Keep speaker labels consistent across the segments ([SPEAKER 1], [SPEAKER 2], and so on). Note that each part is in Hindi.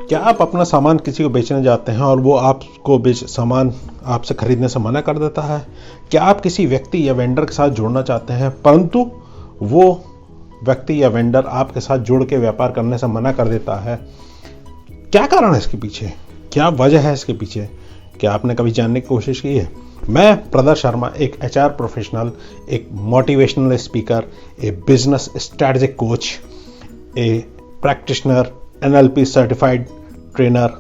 [SPEAKER 1] क्या आप अपना सामान किसी को बेचने जाते हैं और वो आपको सामान आपसे खरीदने से मना कर देता है? क्या आप किसी व्यक्ति या वेंडर के साथ जुड़ना चाहते हैं परंतु वो व्यक्ति या वेंडर आपके साथ जुड़ के व्यापार करने से मना कर देता है? क्या कारण है इसके पीछे? क्या वजह है इसके पीछे? क्या आपने कभी जानने की कोशिश की है? मैं प्रदर शर्मा, एक एचआर प्रोफेशनल, एक मोटिवेशनल स्पीकर, ए बिजनेस स्ट्रैटेजिक कोच, ए प्रैक्टिशनर, एनएलपी सर्टिफाइड ट्रेनर,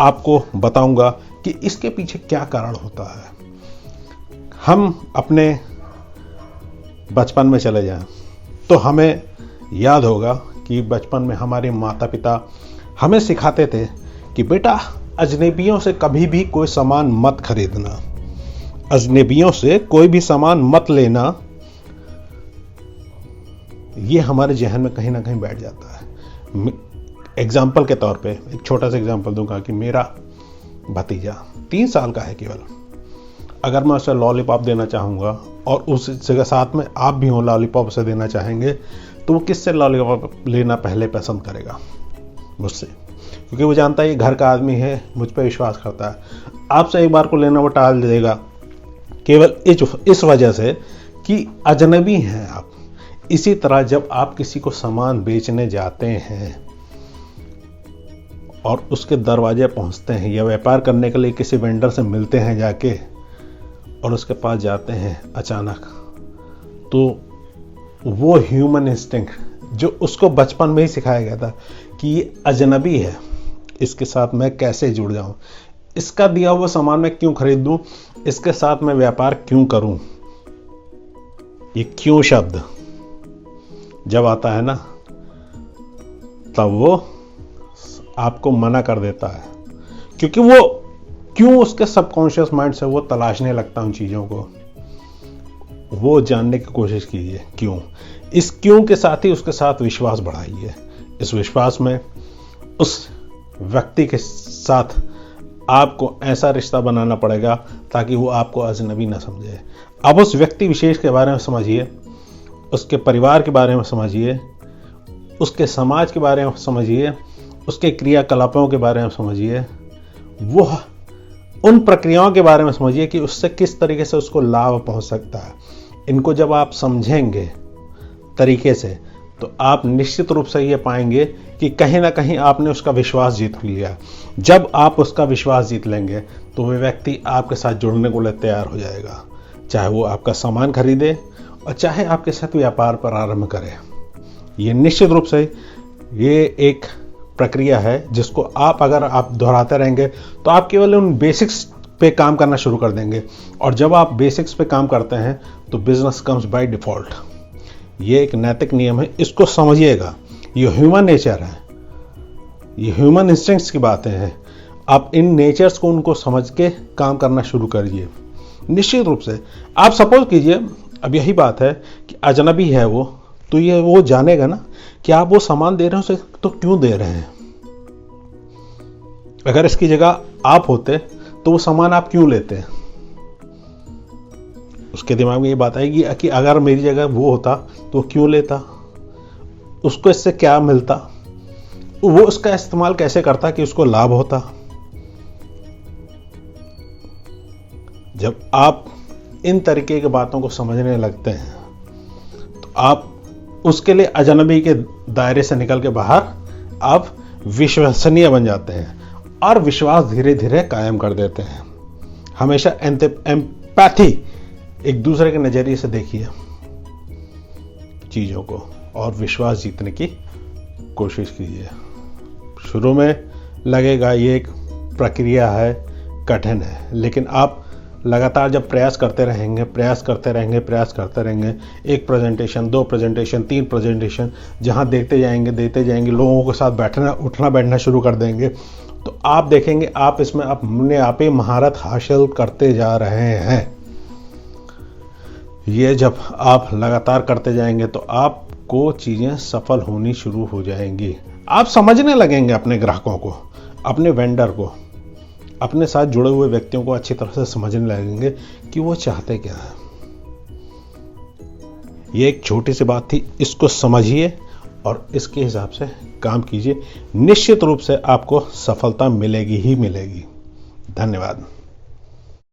[SPEAKER 1] आपको बताऊंगा कि इसके पीछे क्या कारण होता है। हम अपने बचपन में चले जाएं तो हमें याद होगा कि बचपन में हमारे माता पिता हमें सिखाते थे कि बेटा अजनबियों से कभी भी कोई सामान मत खरीदना, अजनबियों से कोई भी सामान मत लेना। ये हमारे जहन में कहीं ना कहीं बैठ जाता है। एग्जाम्पल के तौर पे एक छोटा सा एग्जाम्पल दूंगा कि मेरा भतीजा 3 साल का है केवल। अगर मैं उसे लॉलीपॉप देना चाहूँगा और उस जगह साथ में आप भी हो लॉलीपॉप उसे देना चाहेंगे तो वो किससे लॉलीपॉप लेना पहले पसंद करेगा? मुझसे, क्योंकि वो जानता है ये घर का आदमी है, मुझ पर विश्वास करता है। आपसे एक बार को लेना वो टाल देगा केवल इस वजह से कि अजनबी हैं आप। इसी तरह जब आप किसी को सामान बेचने जाते हैं और उसके दरवाजे पहुंचते हैं या व्यापार करने के लिए किसी वेंडर से मिलते हैं जाके और उसके पास जाते हैं अचानक, तो वो ह्यूमन इंस्टिंक्ट जो उसको बचपन में ही सिखाया गया था कि ये अजनबी है, इसके साथ मैं कैसे जुड़ जाऊं, इसका दिया हुआ सामान मैं क्यों खरीदूं, इसके साथ मैं व्यापार क्यों करूं। ये क्यों शब्द जब आता है ना तब वो आपको मना कर देता है, क्योंकि वो क्यों उसके सबकॉन्शियस माइंड से वो तलाशने लगता है उन चीज़ों को। वो जानने की कोशिश कीजिए क्यों। इस क्यों के साथ ही उसके साथ विश्वास बढ़ाइए। इस विश्वास में उस व्यक्ति के साथ आपको ऐसा रिश्ता बनाना पड़ेगा ताकि वो आपको अजनबी ना समझे। अब उस व्यक्ति विशेष के बारे में समझिए, उसके परिवार के बारे में समझिए, उसके समाज के बारे में समझिए, उसके क्रियाकलापों के बारे में समझिए, वो उन प्रक्रियाओं के बारे में समझिए कि उससे किस तरीके से उसको लाभ पहुंच सकता है। इनको जब आप समझेंगे तरीके से तो आप निश्चित रूप से ये पाएंगे कि कहीं ना कहीं आपने उसका विश्वास जीत लिया। जब आप उसका विश्वास जीत लेंगे तो वह व्यक्ति आपके साथ जुड़ने को लिए तैयार हो जाएगा, चाहे वो आपका सामान खरीदे और चाहे आपके साथ व्यापार प्रारंभ करे। ये निश्चित रूप से ये एक प्रक्रिया है जिसको अगर आप दोहराते रहेंगे तो आप केवल उन बेसिक्स पे काम करना शुरू कर देंगे, और जब आप बेसिक्स पे काम करते हैं तो बिजनेस कम्स बाय डिफॉल्ट। ये एक नैतिक नियम है, इसको समझिएगा। ये ह्यूमन नेचर है, ये ह्यूमन इंस्टिंक्ट्स की बातें हैं। आप इन नेचर्स को उनको समझ के काम करना शुरू करिए। निश्चित रूप से आप सपोज कीजिए, अब यही बात है कि अजनबी है वो, तो ये वो जानेगा ना कि आप वो सामान दे रहे हो तो क्यों दे रहे हैं। अगर इसकी जगह आप होते तो वो सामान आप क्यों लेते हैं। उसके दिमाग में ये बात आएगी कि अगर मेरी जगह वो होता तो क्यों लेता, उसको इससे क्या मिलता, वो उसका इस्तेमाल कैसे करता कि उसको लाभ होता। जब आप इन तरीके की बातों को समझने लगते हैं तो आप उसके लिए अजनबी के दायरे से निकल के बाहर आप विश्वसनीय बन जाते हैं और विश्वास धीरे धीरे कायम कर देते हैं। हमेशा एम्पैथी, एक दूसरे के नजरिए से देखिए चीजों को और विश्वास जीतने की कोशिश कीजिए। शुरू में लगेगा ये एक प्रक्रिया है, कठिन है, लेकिन आप लगातार जब प्रयास करते रहेंगे, एक प्रेजेंटेशन, 2 प्रेजेंटेशन, 3 प्रेजेंटेशन, जहां देते जाएंगे, लोगों के साथ उठना बैठना शुरू कर देंगे, तो आप देखेंगे आप इसमें अपने आप ही महारत हासिल करते जा रहे हैं। ये जब आप लगातार करते जाएंगे तो आपको चीज़ें सफल होनी शुरू हो जाएंगी। आप समझने लगेंगे अपने ग्राहकों को, अपने वेंडर को, अपने साथ जुड़े हुए व्यक्तियों को अच्छी तरह से समझने लगेंगे कि वो चाहते क्या है। ये एक छोटी सी बात थी, इसको समझिए और इसके हिसाब से काम कीजिए, निश्चित रूप से आपको सफलता मिलेगी ही मिलेगी। धन्यवाद।